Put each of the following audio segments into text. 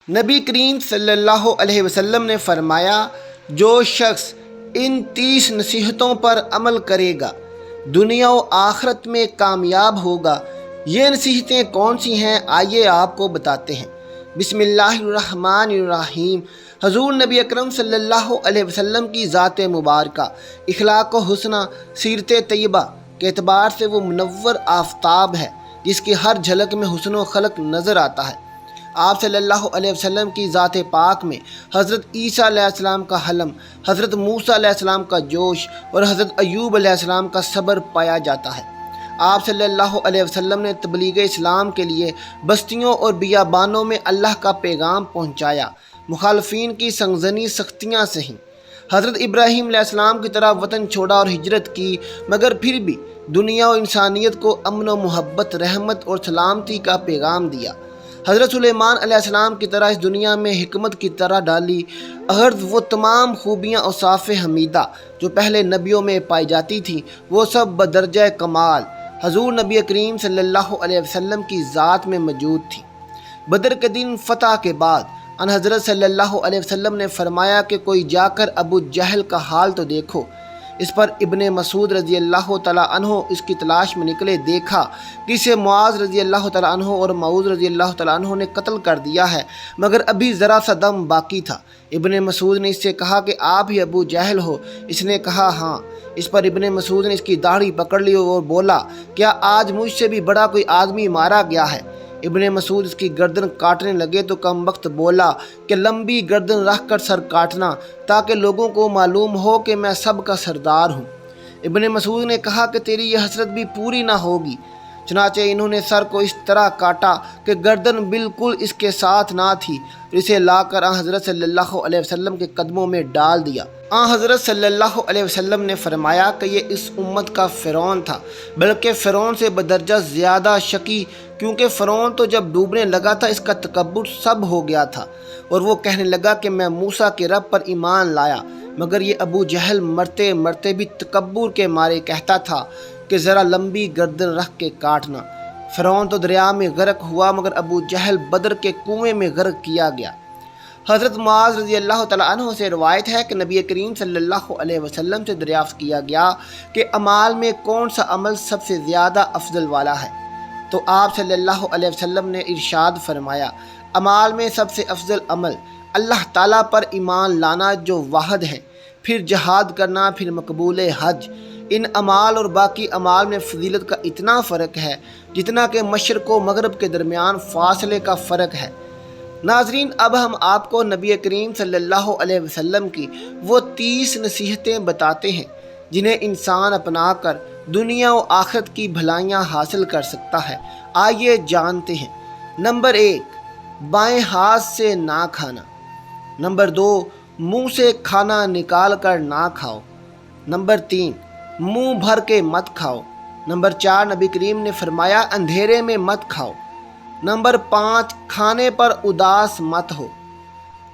نبی کریم صلی اللہ علیہ وسلم نے فرمایا، جو شخص ان 30 نصیحتوں پر عمل کرے گا دنیا و آخرت میں کامیاب ہوگا۔ یہ نصیحتیں کون سی ہیں؟ آئیے آپ کو بتاتے ہیں۔ بسم اللہ الرحمن الرحیم۔ حضور نبی اکرم صلی اللہ علیہ وسلم کی ذات مبارکہ، اخلاق و حسنہ، سیرت طیبہ کے اعتبار سے وہ منور آفتاب ہے جس کی ہر جھلک میں حسن و خلق نظر آتا ہے۔ آپ صلی اللہ علیہ وسلم کی ذات پاک میں حضرت عیسیٰ علیہ السلام کا حلم، حضرت موسیٰ علیہ السلام کا جوش اور حضرت ایوب علیہ السلام کا صبر پایا جاتا ہے۔ آپ صلی اللہ علیہ وسلم نے تبلیغ اسلام کے لیے بستیوں اور بیابانوں میں اللہ کا پیغام پہنچایا، مخالفین کی سنگزنی سختیاں سہیں۔ حضرت ابراہیم علیہ السلام کی طرح وطن چھوڑا اور ہجرت کی، مگر پھر بھی دنیا و انسانیت کو امن و محبت، رحمت اور سلامتی کا پیغام دیا۔ حضرت سلیمان علیہ السلام کی طرح اس دنیا میں حکمت کی طرح ڈالی، غرض وہ تمام خوبیاں اوصاف حمیدہ جو پہلے نبیوں میں پائی جاتی تھیں وہ سب بدرجہ کمال حضور نبی کریم صلی اللہ علیہ وسلم کی ذات میں موجود تھی۔ بدر کے دن فتح کے بعد ان حضرت صلی اللہ علیہ وسلم نے فرمایا کہ کوئی جا کر ابو جہل کا حال تو دیکھو۔ اس پر ابن مسعود رضی اللہ تعالیٰ عنہ اس کی تلاش میں نکلے، دیکھا کہ اسے معاذ رضی اللہ تعالیٰ عنہ اور معوذ رضی اللہ تعالیٰ عنہ نے قتل کر دیا ہے، مگر ابھی ذرا سا دم باقی تھا۔ ابن مسعود نے اس سے کہا کہ آپ ہی ابو جہل ہو؟ اس نے کہا ہاں۔ اس پر ابن مسعود نے اس کی داڑھی پکڑ لی اور بولا، کیا آج مجھ سے بھی بڑا کوئی آدمی مارا گیا ہے؟ ابن مسعود اس کی گردن کاٹنے لگے تو کم وقت بولا کہ لمبی گردن رکھ کر سر کاٹنا تاکہ لوگوں کو معلوم ہو کہ میں سب کا سردار ہوں۔ ابن مسعود نے کہا کہ تیری یہ حسرت بھی پوری نہ ہوگی۔ چنانچہ انہوں نے سر کو اس طرح کاٹا کہ گردن بالکل اس کے ساتھ نہ تھی، اسے لا کر آن حضرت صلی اللہ علیہ وسلم کے قدموں میں ڈال دیا۔ آن حضرت صلی اللہ علیہ وسلم نے فرمایا کہ یہ اس امت کا فرعون تھا، بلکہ فرعون سے بدرجہ زیادہ شقی، کیونکہ فرعون تو جب ڈوبنے لگا تھا اس کا تکبر سب ہو گیا تھا اور وہ کہنے لگا کہ میں موسیٰ کے رب پر ایمان لایا، مگر یہ ابو جہل مرتے مرتے بھی تکبر کے مارے کہتا تھا کہ ذرا لمبی گردن رکھ کے کاٹنا۔ فرعون تو دریا میں غرق ہوا، مگر ابو جہل بدر کے کنویں میں غرق کیا گیا۔ حضرت معاذ رضی اللہ تعالیٰ عنہ سے روایت ہے کہ نبی کریم صلی اللہ علیہ وسلم سے دریافت کیا گیا کہ اعمال میں کون سا عمل سب سے زیادہ افضل والا ہے؟ تو آپ صلی اللہ علیہ وسلم نے ارشاد فرمایا، اعمال میں سب سے افضل عمل اللہ تعالیٰ پر ایمان لانا جو واحد ہے، پھر جہاد کرنا، پھر مقبول حج۔ ان اعمال اور باقی اعمال میں فضیلت کا اتنا فرق ہے جتنا کہ مشرق و مغرب کے درمیان فاصلے کا فرق ہے۔ ناظرین، اب ہم آپ کو نبی کریم صلی اللہ علیہ وسلم کی وہ 30 نصیحتیں بتاتے ہیں جنہیں انسان اپنا کر دنیا و آخرت کی بھلائیاں حاصل کر سکتا ہے۔ آئیے جانتے ہیں۔ نمبر 1، بائیں ہاتھ سے نہ کھانا۔ نمبر 2، منہ سے کھانا نکال کر نہ کھاؤ۔ نمبر 3، منہ بھر کے مت کھاؤ۔ نمبر 4، نبی کریم نے فرمایا اندھیرے میں مت کھاؤ۔ نمبر 5، کھانے پر اداس مت ہو۔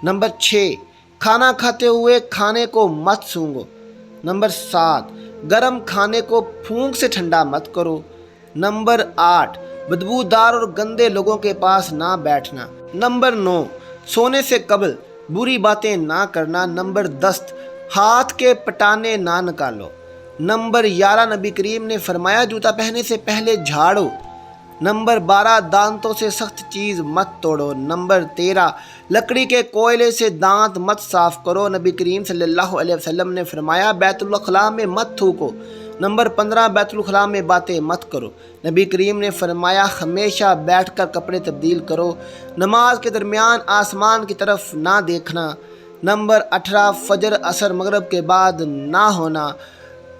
نمبر 6، کھانا کھاتے ہوئے کھانے کو مت سونگھو۔ نمبر 7، گرم کھانے کو پھونک سے ٹھنڈا مت کرو۔ نمبر 8، بدبودار اور گندے لوگوں کے پاس نہ بیٹھنا۔ نمبر 9، سونے سے قبل بری باتیں نہ کرنا۔ نمبر 10، ہاتھ کے پٹانے نہ نکالو۔ نمبر 11، نبی کریم نے فرمایا جوتا پہننے سے پہلے جھاڑو۔ نمبر 12، دانتوں سے سخت چیز مت توڑو۔ نمبر 13، لکڑی کے کوئلے سے دانت مت صاف کرو۔ نبی کریم صلی اللہ علیہ وسلم نے فرمایا بیت الخلاء میں مت تھوکو۔ نمبر 15، بیت الخلاء میں باتیں مت کرو۔ نبی کریم نے فرمایا ہمیشہ بیٹھ کر کپڑے تبدیل کرو۔ نماز کے درمیان آسمان کی طرف نہ دیکھنا۔ نمبر 18، فجر عصر مغرب کے بعد نہ ہونا۔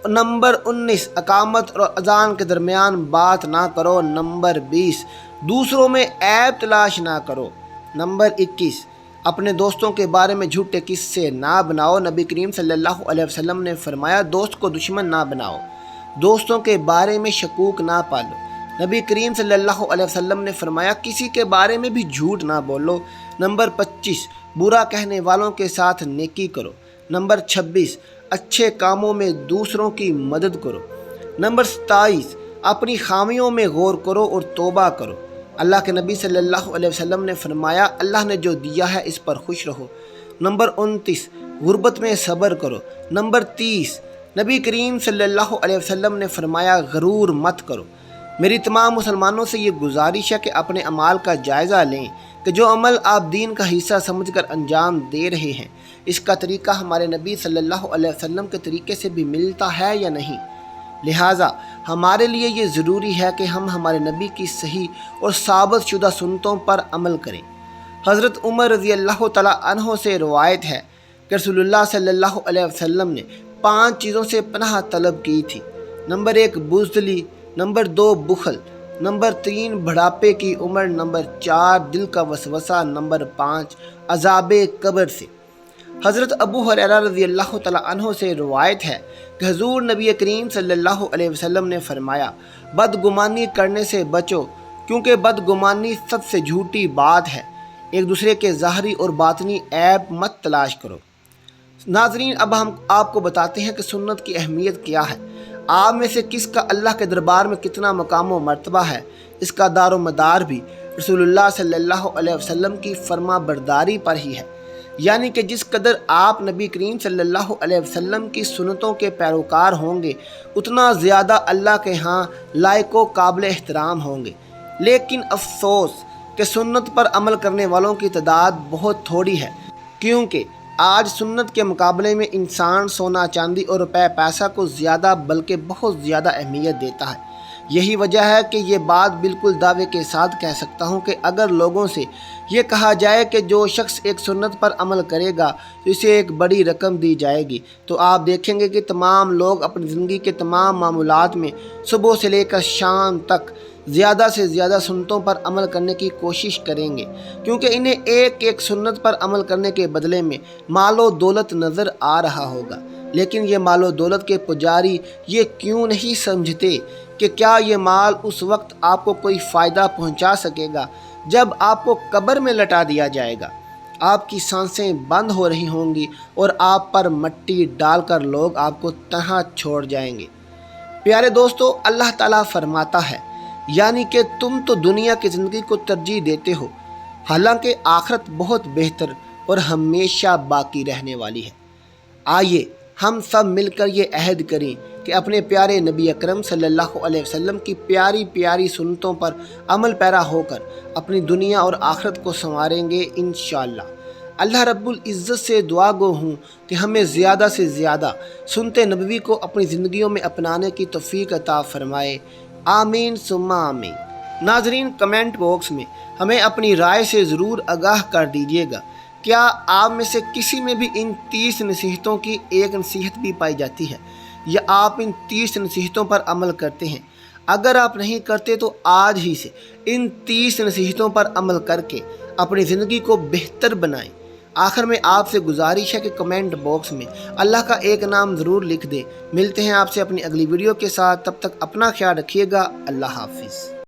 نمبر 19، اقامت اور اذان کے درمیان بات نہ کرو۔ نمبر 20، دوسروں میں عیب تلاش نہ کرو۔ نمبر 21، اپنے دوستوں کے بارے میں جھوٹے قصے نہ بناؤ۔ نبی کریم صلی اللہ علیہ وسلم نے فرمایا دوست کو دشمن نہ بناؤ، دوستوں کے بارے میں شکوک نہ پالو۔ نبی کریم صلی اللہ علیہ وسلم نے فرمایا کسی کے بارے میں بھی جھوٹ نہ بولو۔ نمبر 25، برا کہنے والوں کے ساتھ نیکی کرو۔ نمبر 26، اچھے کاموں میں دوسروں کی مدد کرو۔ نمبر 27، اپنی خامیوں میں غور کرو اور توبہ کرو۔ اللہ کے نبی صلی اللہ علیہ وسلم نے فرمایا اللہ نے جو دیا ہے اس پر خوش رہو۔ نمبر 29 غربت میں صبر کرو۔ نمبر 30 نبی کریم صلی اللہ علیہ وسلم نے فرمایا غرور مت کرو۔ میری تمام مسلمانوں سے یہ گزارش ہے کہ اپنے اعمال کا جائزہ لیں کہ جو عمل آپ دین کا حصہ سمجھ کر انجام دے رہے ہیں اس کا طریقہ ہمارے نبی صلی اللہ علیہ وسلم کے طریقے سے بھی ملتا ہے یا نہیں۔ لہٰذا ہمارے لیے یہ ضروری ہے کہ ہم ہمارے نبی کی صحیح اور ثابت شدہ سنتوں پر عمل کریں۔ حضرت عمر رضی اللہ تعالیٰ عنہ سے روایت ہے کہ رسول اللہ صلی اللہ علیہ وسلم نے 5 چیزوں سے پناہ طلب کی تھی۔ نمبر 1 بزدلی، نمبر 2 بخل، نمبر 3 بڑھاپے کی عمر، نمبر 4 دل کا وسوسہ، نمبر 5 عذاب قبر سے۔ حضرت ابو ہریرہ رضی اللہ تعالیٰ عنہ سے روایت ہے کہ حضور نبی کریم صلی اللہ علیہ وسلم نے فرمایا بدگمانی کرنے سے بچو کیونکہ بدگمانی سب سے جھوٹی بات ہے۔ ایک دوسرے کے ظاہری اور باطنی عیب مت تلاش کرو۔ ناظرین، اب ہم آپ کو بتاتے ہیں کہ سنت کی اہمیت کیا ہے۔ آپ میں سے کس کا اللہ کے دربار میں کتنا مقام و مرتبہ ہے، اس کا دار و مدار بھی رسول اللہ صلی اللہ علیہ وسلم کی فرما برداری پر ہی ہے۔ یعنی کہ جس قدر آپ نبی کریم صلی اللہ علیہ وسلم کی سنتوں کے پیروکار ہوں گے اتنا زیادہ اللہ کے ہاں لائق و قابل احترام ہوں گے۔ لیکن افسوس کہ سنت پر عمل کرنے والوں کی تعداد بہت تھوڑی ہے، کیونکہ آج سنت کے مقابلے میں انسان سونا چاندی اور روپے پیسہ کو زیادہ بلکہ بہت زیادہ اہمیت دیتا ہے۔ یہی وجہ ہے کہ یہ بات بالکل دعوے کے ساتھ کہہ سکتا ہوں کہ اگر لوگوں سے یہ کہا جائے کہ جو شخص ایک سنت پر عمل کرے گا تو اسے ایک بڑی رقم دی جائے گی، تو آپ دیکھیں گے کہ تمام لوگ اپنی زندگی کے تمام معمولات میں صبح سے لے کر شام تک زیادہ سے زیادہ سنتوں پر عمل کرنے کی کوشش کریں گے، کیونکہ انہیں ایک ایک سنت پر عمل کرنے کے بدلے میں مال و دولت نظر آ رہا ہوگا۔ لیکن یہ مال و دولت کے پجاری یہ کیوں نہیں سمجھتے کہ کیا یہ مال اس وقت آپ کو کوئی فائدہ پہنچا سکے گا جب آپ کو قبر میں لٹا دیا جائے گا، آپ کی سانسیں بند ہو رہی ہوں گی اور آپ پر مٹی ڈال کر لوگ آپ کو تنہا چھوڑ جائیں گے۔ پیارے دوستو، اللہ تعالیٰ فرماتا ہے یعنی کہ تم تو دنیا کی زندگی کو ترجیح دیتے ہو، حالانکہ آخرت بہت بہتر اور ہمیشہ باقی رہنے والی ہے۔ آئیے ہم سب مل کر یہ عہد کریں کہ اپنے پیارے نبی اکرم صلی اللہ علیہ وسلم کی پیاری پیاری سنتوں پر عمل پیرا ہو کر اپنی دنیا اور آخرت کو سنواریں گے انشاءاللہ۔ اللہ رب العزت سے دعا گو ہوں کہ ہمیں زیادہ سے زیادہ سنت نبوی کو اپنی زندگیوں میں اپنانے کی توفیق عطا فرمائے، آمین ثم آمین۔ ناظرین، کمنٹ باکس میں ہمیں اپنی رائے سے ضرور آگاہ کر دیجیے گا، کیا آپ میں سے کسی میں بھی ان 30 نصیحتوں کی ایک نصیحت بھی پائی جاتی ہے، یا آپ ان 30 نصیحتوں پر عمل کرتے ہیں؟ اگر آپ نہیں کرتے تو آج ہی سے ان 30 نصیحتوں پر عمل کر کے اپنی زندگی کو بہتر بنائیں۔ آخر میں آپ سے گزارش ہے کہ کمنٹ باکس میں اللہ کا ایک نام ضرور لکھ دیں۔ ملتے ہیں آپ سے اپنی اگلی ویڈیو کے ساتھ، تب تک اپنا خیال رکھیے گا۔ اللہ حافظ۔